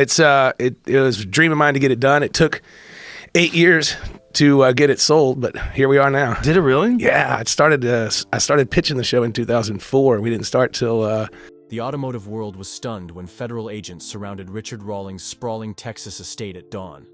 It was a dream of mine to get it done. It took 8 years to get it sold, but here we are now. Did it really? Yeah, I started pitching the show in 2004. We didn't start till The automotive world was stunned when federal agents surrounded Richard Rawling's sprawling Texas estate at dawn.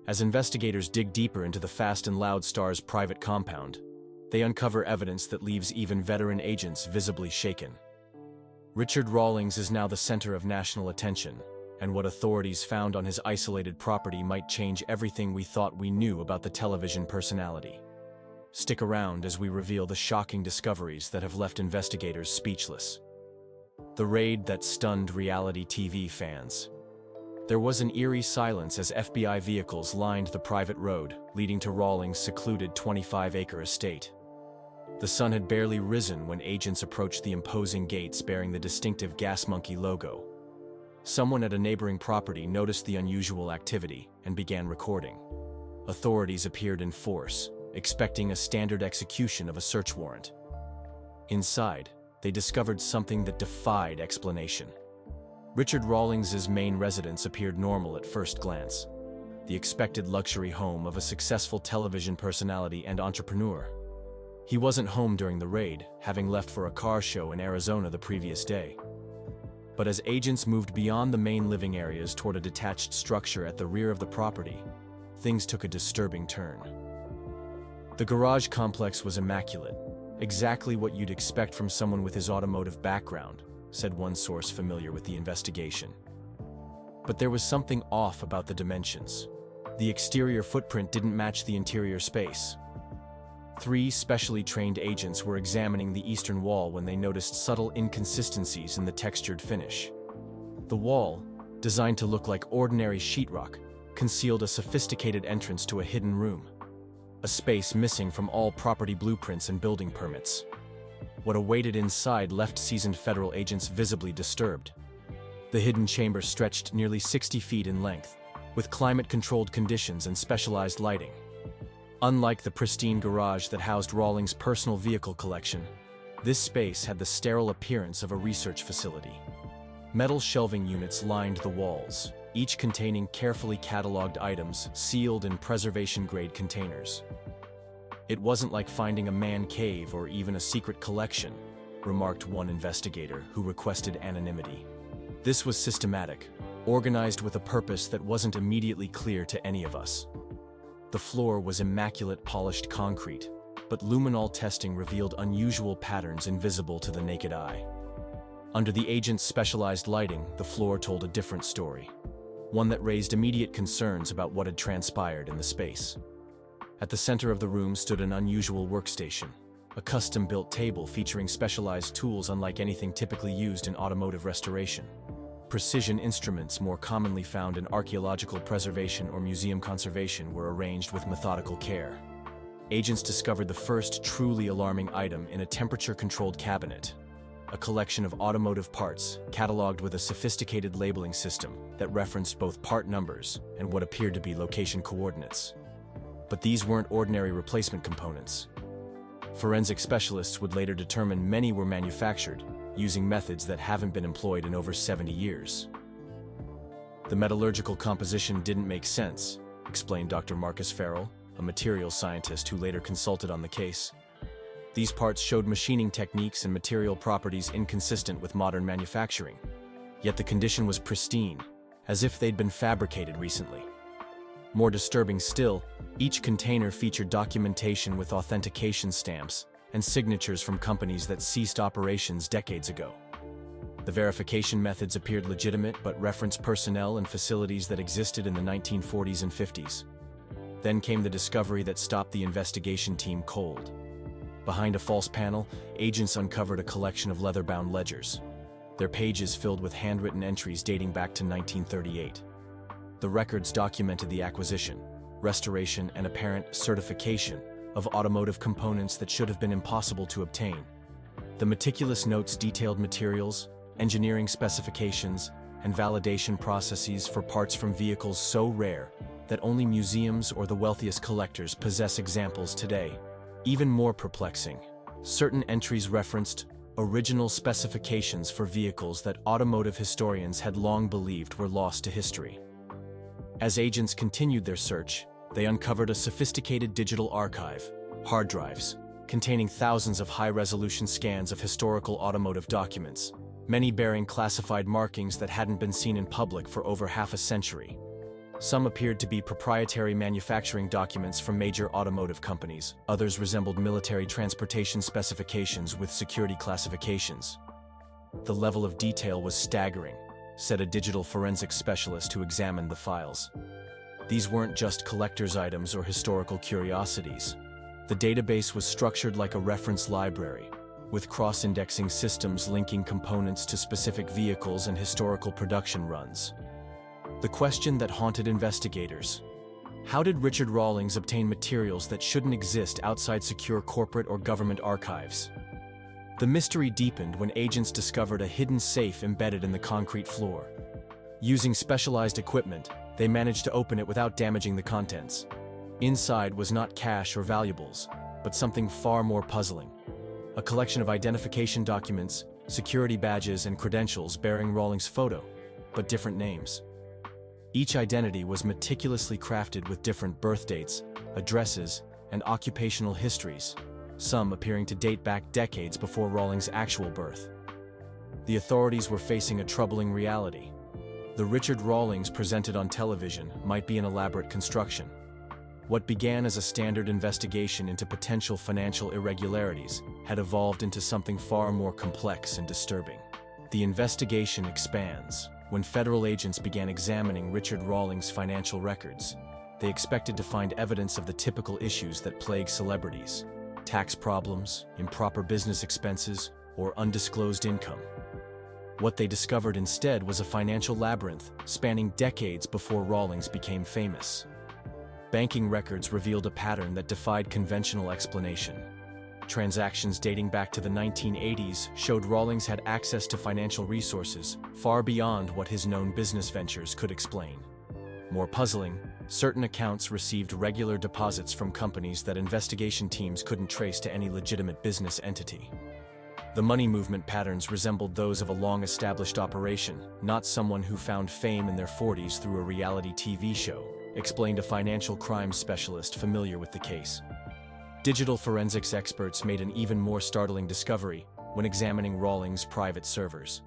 As investigators dig deeper into the Fast and Loud star's private compound, they uncover evidence that leaves even veteran agents visibly shaken. Richard Rawlings is now the center of national attention, and what authorities found on his isolated property might change everything we thought we knew about the television personality. Stick around as we reveal the shocking discoveries that have left investigators speechless. The raid that stunned reality TV fans. There was an eerie silence as FBI vehicles lined the private road leading to Rawlings' secluded 25-acre estate. The sun had barely risen when agents approached the imposing gates bearing the distinctive gas monkey logo. Someone at a neighboring property noticed the unusual activity and began recording. Authorities appeared in force, expecting a standard execution of a search warrant. Inside, they discovered something that defied explanation. Richard Rawlings' main residence appeared normal at first glance, the expected luxury home of a successful television personality and entrepreneur. He wasn't home during the raid, having left for a car show in Arizona the previous day. But as agents moved beyond the main living areas toward a detached structure at the rear of the property, things took a disturbing turn. The garage complex was immaculate, exactly what you'd expect from someone with his automotive background, said one source familiar with the investigation. But there was something off about the dimensions. The exterior footprint didn't match the interior space. 3 specially trained agents were examining the eastern wall when they noticed subtle inconsistencies in the textured finish. The wall, designed to look like ordinary sheetrock, concealed a sophisticated entrance to a hidden room, a space missing from all property blueprints and building permits. What awaited inside left seasoned federal agents visibly disturbed. The hidden chamber stretched nearly 60 feet in length, with climate-controlled conditions and specialized lighting. Unlike the pristine garage that housed Rawlings' personal vehicle collection, this space had the sterile appearance of a research facility. Metal shelving units lined the walls, each containing carefully cataloged items sealed in preservation-grade containers. It wasn't like finding a man cave or even a secret collection, remarked one investigator who requested anonymity. This was systematic, organized with a purpose that wasn't immediately clear to any of us. The floor was immaculate polished concrete, but luminol testing revealed unusual patterns invisible to the naked eye. Under the agent's specialized lighting, the floor told a different story, one that raised immediate concerns about what had transpired in the space. At the center of the room stood an unusual workstation, a custom-built table featuring specialized tools unlike anything typically used in automotive restoration. Precision instruments more commonly found in archaeological preservation or museum conservation were arranged with methodical care. Agents discovered the first truly alarming item in a temperature-controlled cabinet, a collection of automotive parts cataloged with a sophisticated labeling system that referenced both part numbers and what appeared to be location coordinates. But these weren't ordinary replacement components. Forensic specialists would later determine many were manufactured using methods that haven't been employed in over 70 years. The metallurgical composition didn't make sense, explained Dr. Marcus Farrell, a materials scientist who later consulted on the case. These parts showed machining techniques and material properties inconsistent with modern manufacturing, yet the condition was pristine, as if they'd been fabricated recently. More disturbing still, each container featured documentation with authentication stamps and signatures from companies that ceased operations decades ago. The verification methods appeared legitimate but referenced personnel and facilities that existed in the 1940s and 50s. Then came the discovery that stopped the investigation team cold. Behind a false panel, agents uncovered a collection of leather-bound ledgers, their pages filled with handwritten entries dating back to 1938. The records documented the acquisition, restoration, and apparent certification of automotive components that should have been impossible to obtain. The meticulous notes detailed materials, engineering specifications, and validation processes for parts from vehicles so rare that only museums or the wealthiest collectors possess examples today. Even more perplexing, certain entries referenced original specifications for vehicles that automotive historians had long believed were lost to history. As agents continued their search, they uncovered a sophisticated digital archive, hard drives, containing thousands of high-resolution scans of historical automotive documents, many bearing classified markings that hadn't been seen in public for over half a century. Some appeared to be proprietary manufacturing documents from major automotive companies, others resembled military transportation specifications with security classifications. The level of detail was staggering, said a digital forensics specialist who examined the files. These weren't just collector's items or historical curiosities. The database was structured like a reference library, with cross-indexing systems linking components to specific vehicles and historical production runs. The question that haunted investigators: how did Richard Rawlings obtain materials that shouldn't exist outside secure corporate or government archives? The mystery deepened when agents discovered a hidden safe embedded in the concrete floor. Using specialized equipment, they managed to open it without damaging the contents. Inside was not cash or valuables, but something far more puzzling. A collection of identification documents, security badges, and credentials bearing Rawlings' photo, but different names. Each identity was meticulously crafted with different birth dates, addresses, and occupational histories, some appearing to date back decades before Rawlings' actual birth. The authorities were facing a troubling reality. The Richard Rawlings presented on television might be an elaborate construction. What began as a standard investigation into potential financial irregularities had evolved into something far more complex and disturbing. The investigation expands. When federal agents began examining Richard Rawlings' financial records, they expected to find evidence of the typical issues that plague celebrities: tax problems, improper business expenses, or undisclosed income. What they discovered instead was a financial labyrinth spanning decades before Rawlings became famous. Banking records revealed a pattern that defied conventional explanation. Transactions dating back to the 1980s showed Rawlings had access to financial resources far beyond what his known business ventures could explain. More puzzling, certain accounts received regular deposits from companies that investigation teams couldn't trace to any legitimate business entity. The money movement patterns resembled those of a long-established operation, not someone who found fame in their 40s through a reality TV show, explained a financial crimes specialist familiar with the case. Digital forensics experts made an even more startling discovery when examining Rawlings' private servers.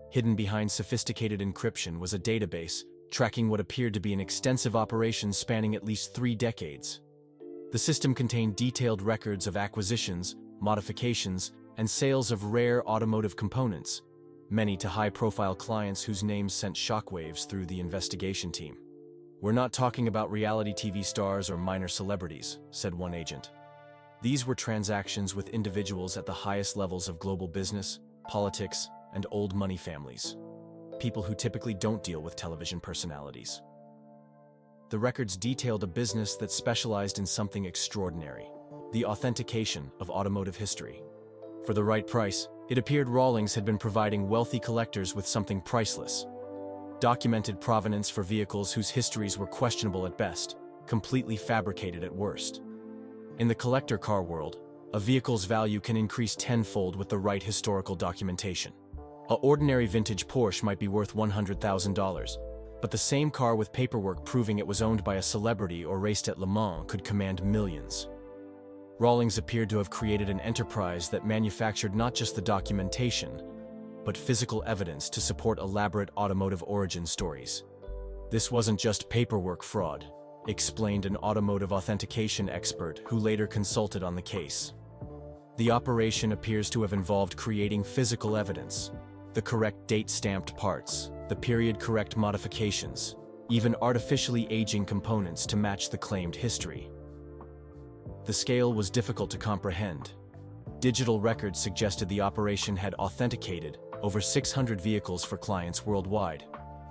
Hidden behind sophisticated encryption was a database tracking what appeared to be an extensive operation spanning at least 3 decades. The system contained detailed records of acquisitions, modifications, and sales of rare automotive components, many to high-profile clients whose names sent shockwaves through the investigation team. "We're not talking about reality TV stars or minor celebrities," said one agent. These were transactions with individuals at the highest levels of global business, politics, and old money families. People who typically don't deal with television personalities. The records detailed a business that specialized in something extraordinary: the authentication of automotive history. For the right price, it appeared Rawlings had been providing wealthy collectors with something priceless: documented provenance for vehicles whose histories were questionable at best, completely fabricated at worst. In the collector car world, a vehicle's value can increase tenfold with the right historical documentation. An ordinary vintage Porsche might be worth $100,000, but the same car with paperwork proving it was owned by a celebrity or raced at Le Mans could command millions. Rawlings appeared to have created an enterprise that manufactured not just the documentation, but physical evidence to support elaborate automotive origin stories. This wasn't just paperwork fraud, explained an automotive authentication expert who later consulted on the case. The operation appears to have involved creating physical evidence: the correct date-stamped parts, the period-correct modifications, even artificially aging components to match the claimed history. The scale was difficult to comprehend. Digital records suggested the operation had authenticated over 600 vehicles for clients worldwide,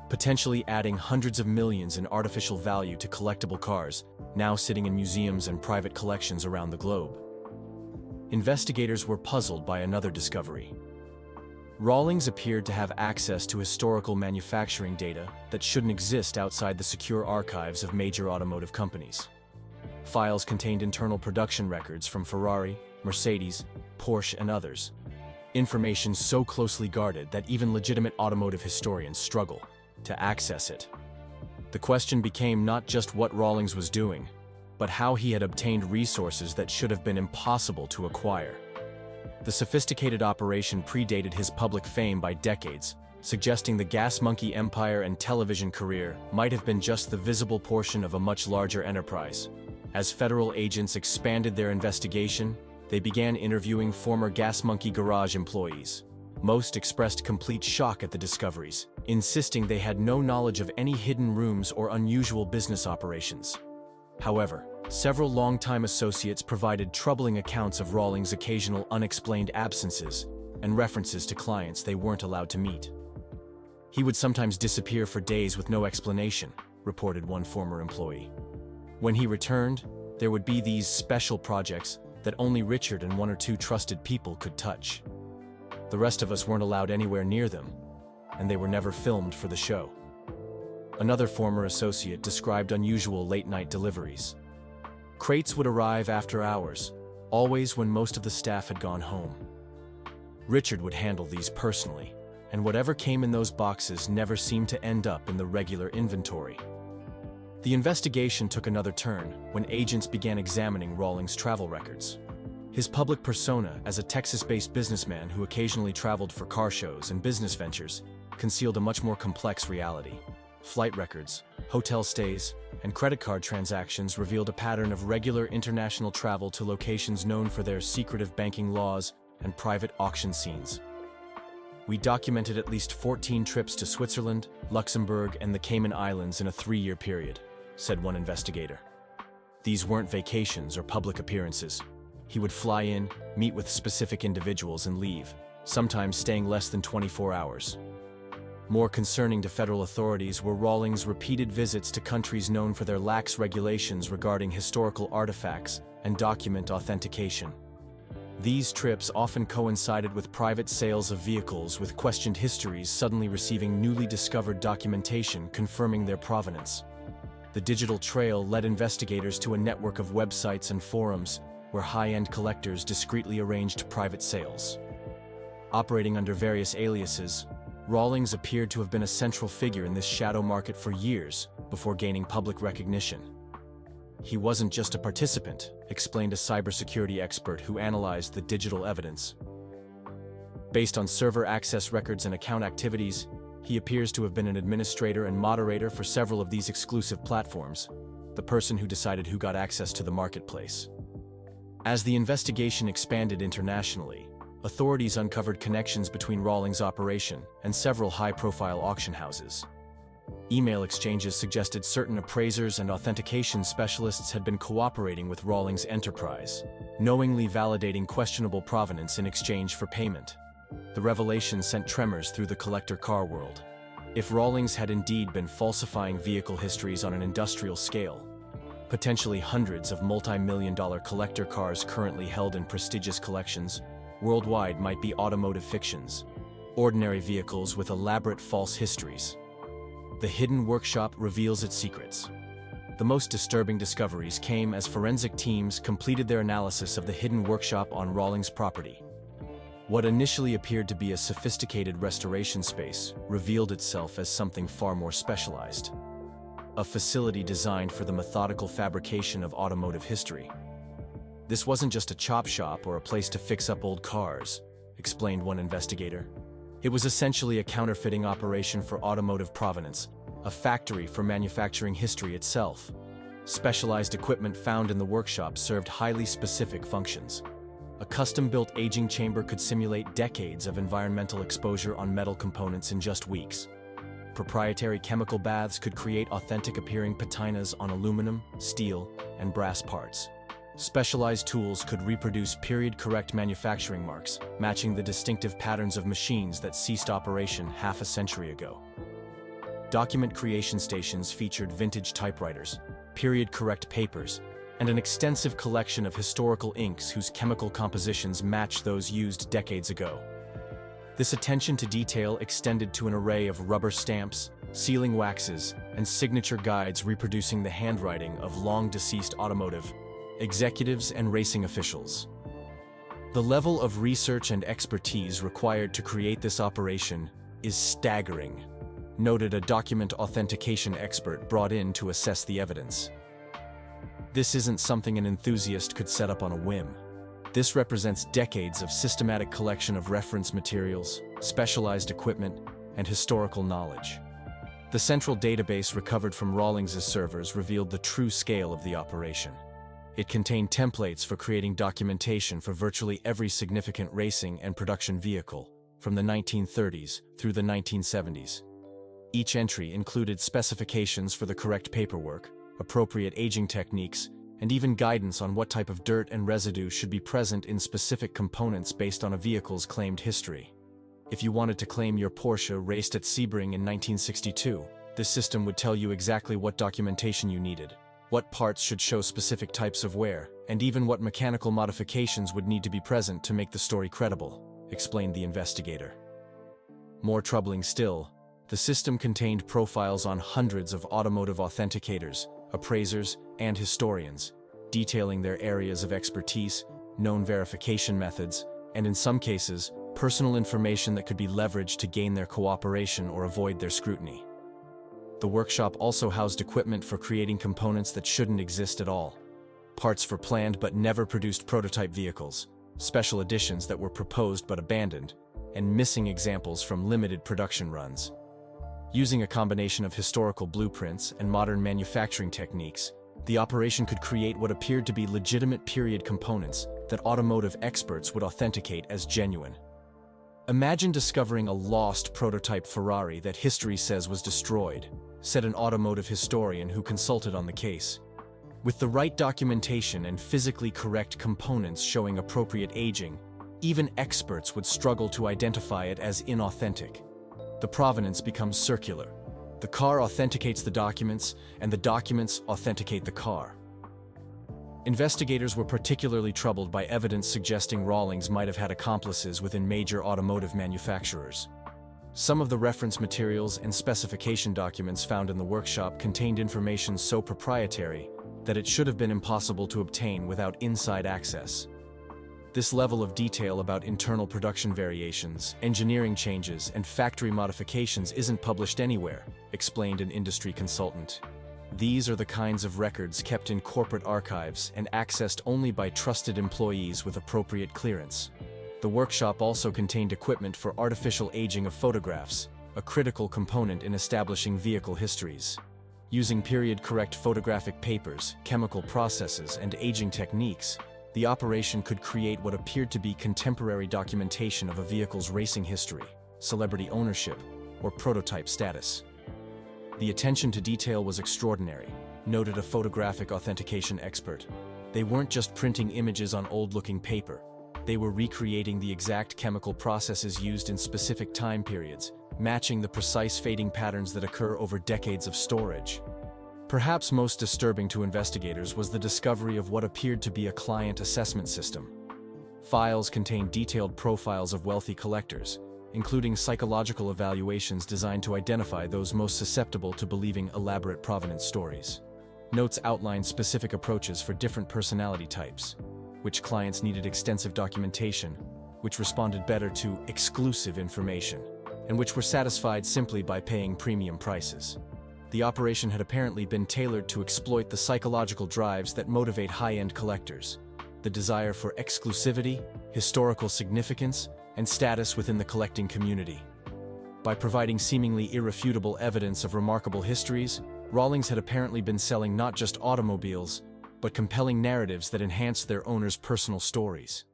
potentially adding hundreds of millions in artificial value to collectible cars now sitting in museums and private collections around the globe. Investigators were puzzled by another discovery. Rawlings appeared to have access to historical manufacturing data that shouldn't exist outside the secure archives of major automotive companies. Files contained internal production records from Ferrari, Mercedes, Porsche, and others. information so closely guarded that even legitimate automotive historians struggle to access it. The question became not just what Rawlings was doing, but how he had obtained resources that should have been impossible to acquire. The sophisticated operation predated his public fame by decades, suggesting the gas monkey empire and television career might have been just the visible portion of a much larger enterprise. As federal agents expanded their investigation, they began interviewing former gas monkey garage employees. Most expressed complete shock at the discoveries, insisting they had no knowledge of any hidden rooms or unusual business operations. However, several longtime associates provided troubling accounts of Rawlings' occasional unexplained absences and references to clients they weren't allowed to meet. He would sometimes disappear for days with no explanation, reported one former employee. When he returned, there would be these special projects that only Richard and one or two trusted people could touch. The rest of us weren't allowed anywhere near them, and they were never filmed for the show. Another former associate described unusual late-night deliveries. Crates would arrive after hours, always when most of the staff had gone home. Richard would handle these personally, and whatever came in those boxes never seemed to end up in the regular inventory. The investigation took another turn when agents began examining Rawlings' travel records. His public persona as a Texas-based businessman who occasionally traveled for car shows and business ventures concealed a much more complex reality. Flight records, hotel stays, and credit card transactions revealed a pattern of regular international travel to locations known for their secretive banking laws and private auction scenes. We documented at least 14 trips to Switzerland, Luxembourg, and the Cayman Islands in a 3-year period, said one investigator. These weren't vacations or public appearances. He would fly in, meet with specific individuals, and leave, sometimes staying less than 24 hours. More concerning to federal authorities were Rawlings' repeated visits to countries known for their lax regulations regarding historical artifacts and document authentication. These trips often coincided with private sales of vehicles with questioned histories suddenly receiving newly discovered documentation confirming their provenance. The digital trail led investigators to a network of websites and forums where high-end collectors discreetly arranged private sales. Operating under various aliases, Rawlings appeared to have been a central figure in this shadow market for years before gaining public recognition. He wasn't just a participant, explained a cybersecurity expert who analyzed the digital evidence. Based on server access records and account activities, he appears to have been an administrator and moderator for several of these exclusive platforms, the person who decided who got access to the marketplace. As the investigation expanded internationally, authorities uncovered connections between Rawlings' operation and several high-profile auction houses. Email exchanges suggested certain appraisers and authentication specialists had been cooperating with Rawlings' enterprise, knowingly validating questionable provenance in exchange for payment. The revelation sent tremors through the collector car world. If Rawlings had indeed been falsifying vehicle histories on an industrial scale, potentially hundreds of multi-million-dollar collector cars currently held in prestigious collections worldwide might be automotive fictions, ordinary vehicles with elaborate false histories. The hidden workshop reveals its secrets. The most disturbing discoveries came as forensic teams completed their analysis of the hidden workshop on Rawlings' property. What initially appeared to be a sophisticated restoration space revealed itself as something far more specialized. A facility designed for the methodical fabrication of automotive history. This wasn't just a chop shop or a place to fix up old cars, explained one investigator. It was essentially a counterfeiting operation for automotive provenance, a factory for manufacturing history itself. Specialized equipment found in the workshop served highly specific functions. A custom-built aging chamber could simulate decades of environmental exposure on metal components in just weeks. Proprietary chemical baths could create authentic-appearing patinas on aluminum, steel, and brass parts. Specialized tools could reproduce period-correct manufacturing marks, matching the distinctive patterns of machines that ceased operation half a century ago. Document creation stations featured vintage typewriters, period-correct papers, and an extensive collection of historical inks whose chemical compositions matched those used decades ago. This attention to detail extended to an array of rubber stamps, sealing waxes, and signature guides reproducing the handwriting of long-deceased automotive executives and racing officials. The level of research and expertise required to create this operation is staggering, noted a document authentication expert brought in to assess the evidence. This isn't something an enthusiast could set up on a whim. This represents decades of systematic collection of reference materials, specialized equipment, and historical knowledge. The central database recovered from Rawling's servers revealed the true scale of the operation. It contained templates for creating documentation for virtually every significant racing and production vehicle, from the 1930s through the 1970s. Each entry included specifications for the correct paperwork, appropriate aging techniques, and even guidance on what type of dirt and residue should be present in specific components based on a vehicle's claimed history. If you wanted to claim your Porsche raced at Sebring in 1962, this system would tell you exactly what documentation you needed, what parts should show specific types of wear, and even what mechanical modifications would need to be present to make the story credible, explained the investigator. More troubling still, the system contained profiles on hundreds of automotive authenticators, appraisers, and historians, detailing their areas of expertise, known verification methods, and in some cases, personal information that could be leveraged to gain their cooperation or avoid their scrutiny. The workshop also housed equipment for creating components that shouldn't exist at all, parts for planned but never produced prototype vehicles, special editions that were proposed but abandoned, and missing examples from limited production runs. Using a combination of historical blueprints and modern manufacturing techniques, the operation could create what appeared to be legitimate period components that automotive experts would authenticate as genuine. Imagine discovering a lost prototype Ferrari that history says was destroyed, said an automotive historian who consulted on the case. With the right documentation and physically correct components showing appropriate aging, even experts would struggle to identify it as inauthentic. The provenance becomes circular. The car authenticates the documents, and the documents authenticate the car. Investigators were particularly troubled by evidence suggesting Rawlings might have had accomplices within major automotive manufacturers. Some of the reference materials and specification documents found in the workshop contained information so proprietary that it should have been impossible to obtain without inside access. This level of detail about internal production variations, engineering changes, and factory modifications isn't published anywhere, explained an industry consultant. These are the kinds of records kept in corporate archives and accessed only by trusted employees with appropriate clearance. The workshop also contained equipment for artificial aging of photographs, a critical component in establishing vehicle histories. Using period-correct photographic papers, chemical processes, and aging techniques, the operation could create what appeared to be contemporary documentation of a vehicle's racing history, celebrity ownership, or prototype status. The attention to detail was extraordinary, noted a photographic authentication expert. They weren't just printing images on old-looking paper. They were recreating the exact chemical processes used in specific time periods, matching the precise fading patterns that occur over decades of storage. Perhaps most disturbing to investigators was the discovery of what appeared to be a client assessment system. Files contained detailed profiles of wealthy collectors, including psychological evaluations designed to identify those most susceptible to believing elaborate provenance stories. Notes outlined specific approaches for different personality types, which clients needed extensive documentation, which responded better to exclusive information, and which were satisfied simply by paying premium prices. The operation had apparently been tailored to exploit the psychological drives that motivate high-end collectors, the desire for exclusivity, historical significance, and status within the collecting community. By providing seemingly irrefutable evidence of remarkable histories, Rawlings had apparently been selling not just automobiles, but compelling narratives that enhanced their owners' personal stories.